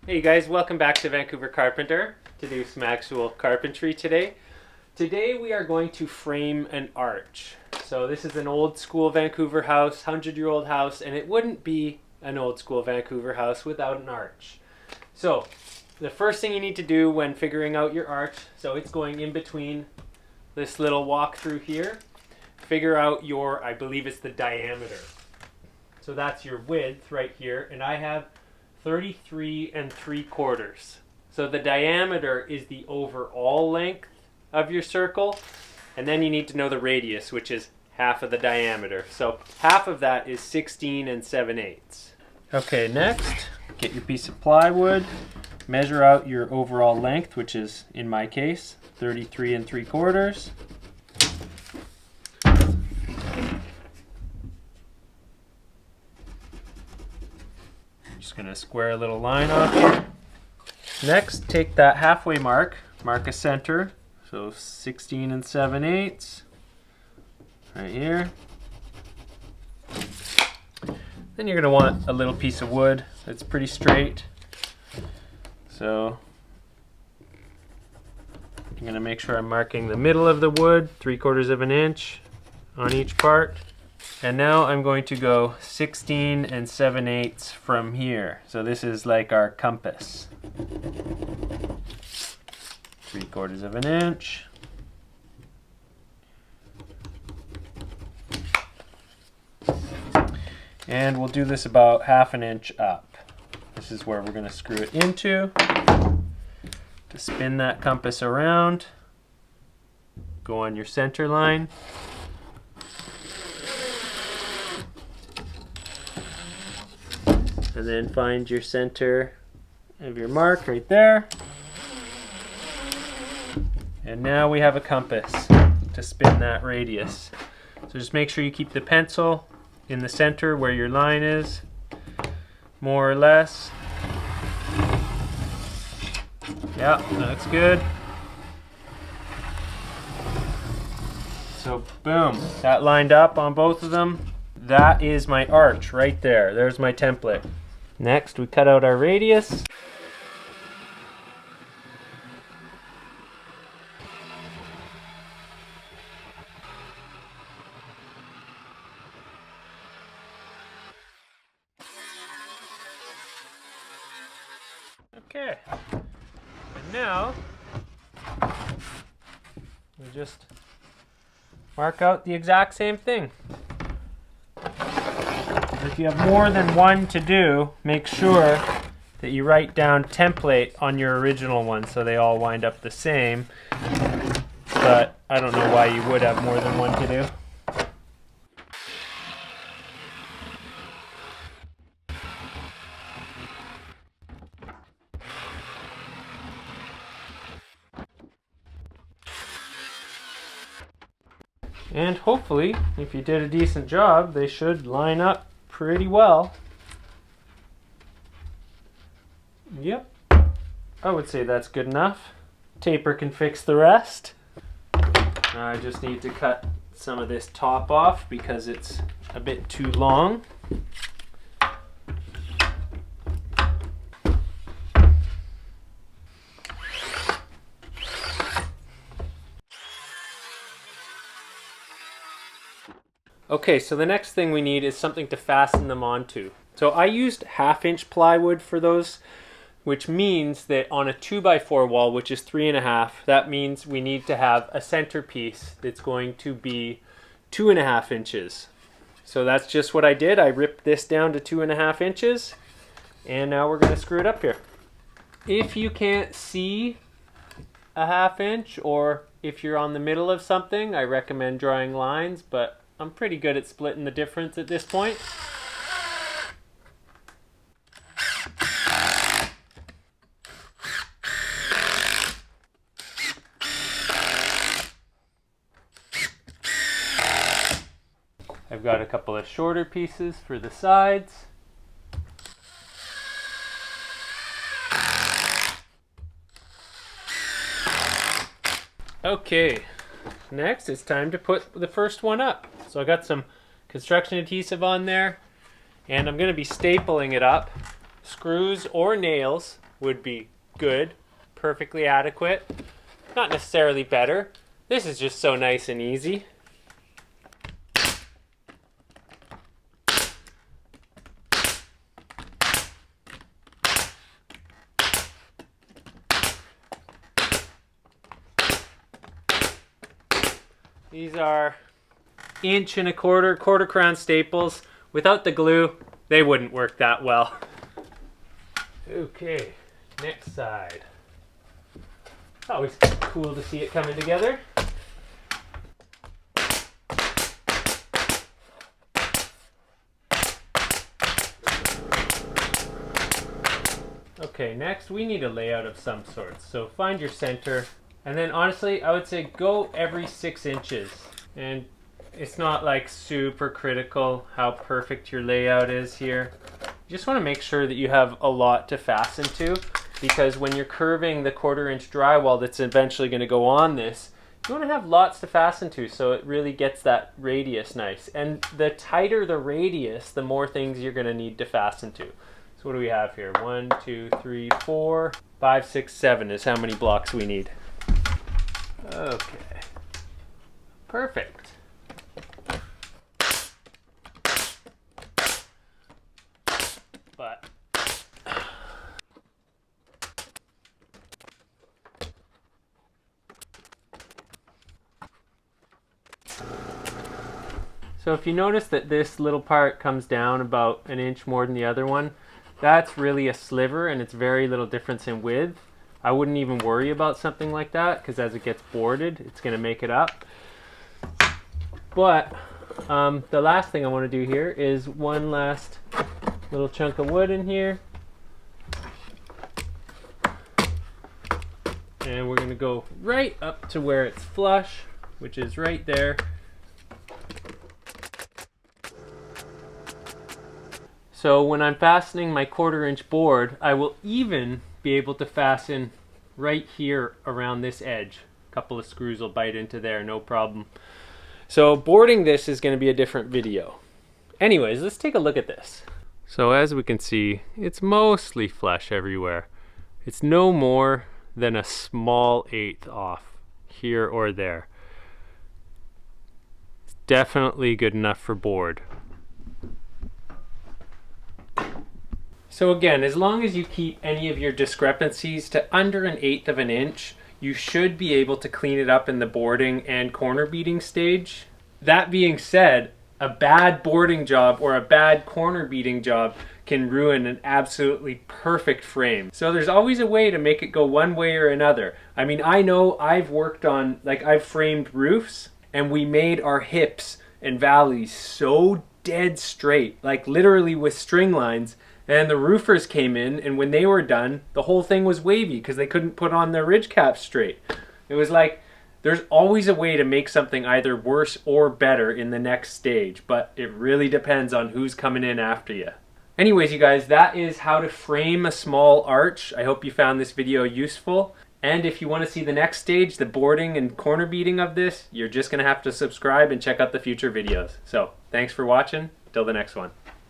Hey guys, welcome back to Vancouver Carpenter to do some actual carpentry today. Today we are going to frame an arch. So this is an old school Vancouver house, 100-year-old house, and it wouldn't be an old school Vancouver house without an arch. So the first thing you need to do when figuring out your arch, so it's going in between this little walk through here, figure out your, I believe it's the diameter. So that's your width right here, and I have 33 3/4. So the diameter is the overall length of your circle, and then you need to know the radius, which is half of the diameter. So half of that is 16 7/8. Okay, next, get your piece of plywood, measure out your overall length, which is, in my case, 33 3/4. Just gonna square a little line off here. Next, take that halfway mark, mark a center, so 16 7/8, right here. Then you're gonna want a little piece of wood that's pretty straight. So I'm gonna make sure I'm marking the middle of the wood, 3/4 of an inch on each part. And now I'm going to go 16 7/8 from here. So this is like our compass. 3/4 of an inch. And we'll do this about 1/2 inch up. This is where we're going to screw it into. To spin that compass around, go on your center line. And then find your center of your mark right there. And now we have a compass to spin that radius. So just make sure you keep the pencil in the center where your line is, more or less. Yeah, that's good. So boom, that lined up on both of them. That is my arch right there. There's my template. Next, we cut out our radius. Okay, and now we just mark out the exact same thing. If you have more than one to do, make sure that you write down template on your original one so they all wind up the same. But I don't know why you would have more than one to do. And hopefully, if you did a decent job, they should line up pretty well. Yep, I would say that's good enough. Taper can fix the rest. Now I just need to cut some of this top off because it's a bit too long. Okay, so the next thing we need is something to fasten them onto. So I used 1/2 inch plywood for those, which means that on a 2x4 wall, which is 3.5, that means we need to have a centerpiece that's going to be 2.5 inches. So that's just what I did. I ripped this down to 2.5 inches, and now we're going to screw it up here. If you can't see a 1/2 inch, or if you're on the middle of something, I recommend drawing lines, but I'm pretty good at splitting the difference at this point. I've got a couple of shorter pieces for the sides. Okay, next it's time to put the first one up. So I got some construction adhesive on there, and I'm going to be stapling it up Screws or nails would be good, perfectly adequate. Not necessarily better. This is just so nice and easy. These are 1.25" quarter crown staples. Without the glue, they wouldn't work that well. Okay, next side. Always cool to see it coming together. Okay, next we need a layout of some sort. So find your center. And then honestly, I would say go every 6 inches. And it's not like super critical how perfect your layout is here. You just want to make sure that you have a lot to fasten to, because when you're curving the 1/4 inch drywall that's eventually going to go on this, you want to have lots to fasten to so it really gets that radius nice. And the tighter the radius, the more things you're going to need to fasten to. So what do we have here? 1, 2, 3, 4, 5, 6, 7 is how many blocks we need. Okay. Perfect. But so if you notice that this little part comes down about 1 inch more than the other one, that's really a sliver and it's very little difference in width. I wouldn't even worry about something like that, because as it gets boarded, it's going to make it up. But the last thing I want to do here is one last little chunk of wood in here. And we're going to go right up to where it's flush, which is right there. So when I'm fastening my 1/4 inch board, I will even be able to fasten right here around this edge. A couple of screws will bite into there, no problem. So boarding this is going to be a different video. Anyways, let's take a look at this. So as we can see, it's mostly flush everywhere. It's no more than a small 1/8 off here or there. It's definitely good enough for board. So again, as long as you keep any of your discrepancies to under 1/8 of an inch, you should be able to clean it up in the boarding and corner beading stage. That being said, a bad boarding job or a bad corner beading job can ruin an absolutely perfect frame. So there's always a way to make it go one way or another. I mean, I know I've worked on, I've framed roofs, and we made our hips and valleys so dead straight, like literally with string lines. And the roofers came in, and when they were done, the whole thing was wavy because they couldn't put on their ridge caps straight. It was like, there's always a way to make something either worse or better in the next stage, but it really depends on who's coming in after you. Anyways, you guys, that is how to frame a small arch. I hope you found this video useful. And if you want to see the next stage, the boarding and corner beading of this, you're just going to have to subscribe and check out the future videos. So, thanks for watching. Till the next one.